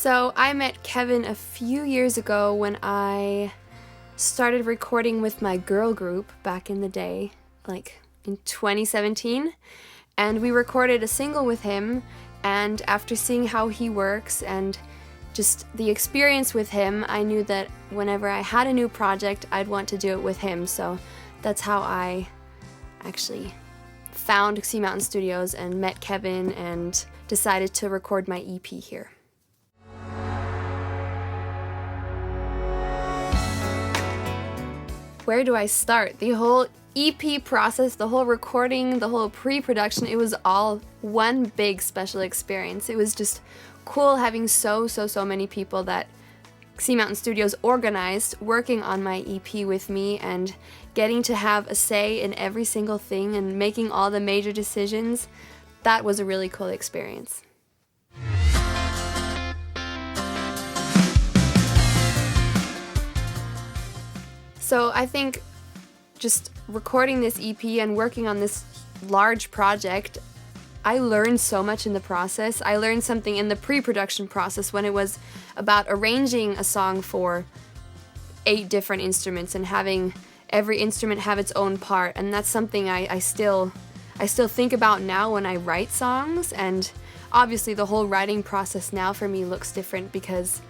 So I met Kevin a few years ago when I started recording with my girl group back in the day, like in 2017, and we recorded a single with him. And after seeing how he works and just the experience with him, I knew that whenever I had a new project, I'd want to do it with him. So that's how I actually found Sea Mountain Studios and met Kevin and decided to record my EP here. Where do I start? The whole EP process, the whole recording, the whole pre-production, it was all one big special experience. It was just cool having so many people that Sea Mountain Studios organized working on my EP with me and getting to have a say in every single thing and making all the major decisions. That was a really cool experience. So I think just recording this EP and working on this large project, I learned so much in the process. I learned something in the pre-production process when it was about arranging a song for 8 different instruments and having every instrument have its own part. And that's something I still think about now when I write songs. And obviously the whole writing process now for me looks different because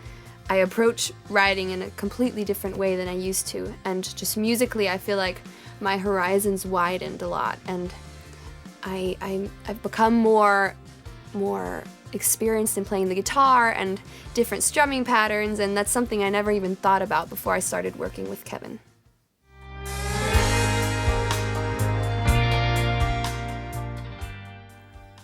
I approach writing in a completely different way than I used to. And just musically, I feel like my horizons widened a lot. And I've become more experienced in playing the guitar and different strumming patterns, and that's something I never even thought about before I started working with Kevin.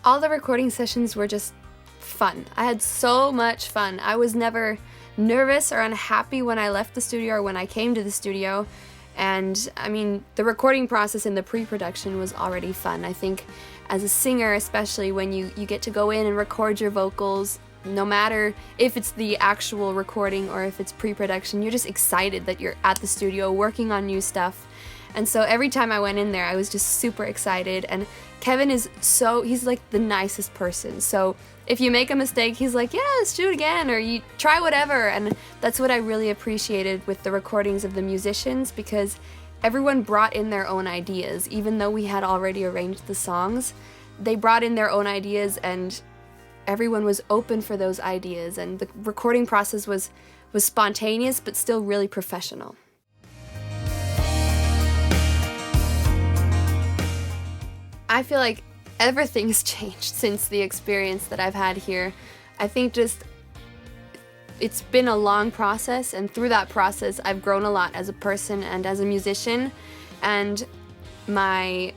All the recording sessions were just fun. I had so much fun. I was never nervous or unhappy when I left the studio or when I came to the studio. And I mean, the recording process in the pre-production was already fun. I think as a singer, especially when you get to go in and record your vocals, no matter if it's the actual recording or if it's pre-production, you're just excited that you're at the studio working on new stuff. And so every time I went in there, I was just super excited. And Kevin he's like the nicest person. So if you make a mistake, he's like, yeah, let's do it again, or you try whatever. And that's what I really appreciated with the recordings of the musicians, because everyone brought in their own ideas. Even though we had already arranged the songs, they brought in their own ideas and everyone was open for those ideas. And the recording process was spontaneous, but still really professional. I feel like everything's changed since the experience that I've had here. I think it's been a long process, and through that process I've grown a lot as a person and as a musician, and my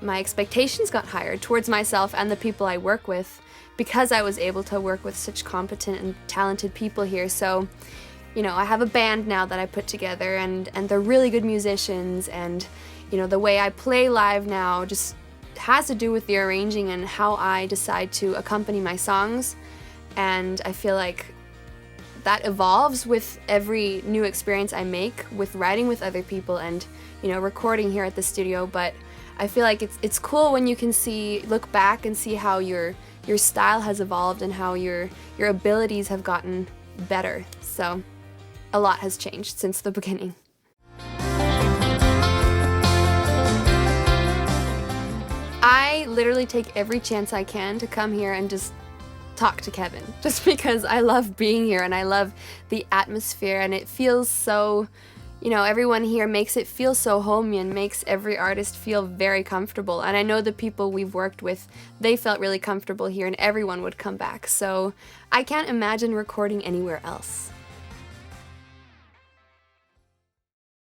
expectations got higher towards myself and the people I work with because I was able to work with such competent and talented people here. So, you know, I have a band now that I put together, and they're really good musicians, and you know, the way I play live now just has to do with the arranging and how I decide to accompany my songs. And I feel like that evolves with every new experience I make with writing with other people and, you know, recording here at the studio. But I feel like it's cool when you can look back and see how your style has evolved and how your abilities have gotten better. So a lot has changed since the beginning. I literally take every chance I can to come here and just talk to Kevin, just because I love being here and I love the atmosphere, and it feels so, you know, everyone here makes it feel so homey and makes every artist feel very comfortable. And I know the people we've worked with, they felt really comfortable here and everyone would come back. So I can't imagine recording anywhere else.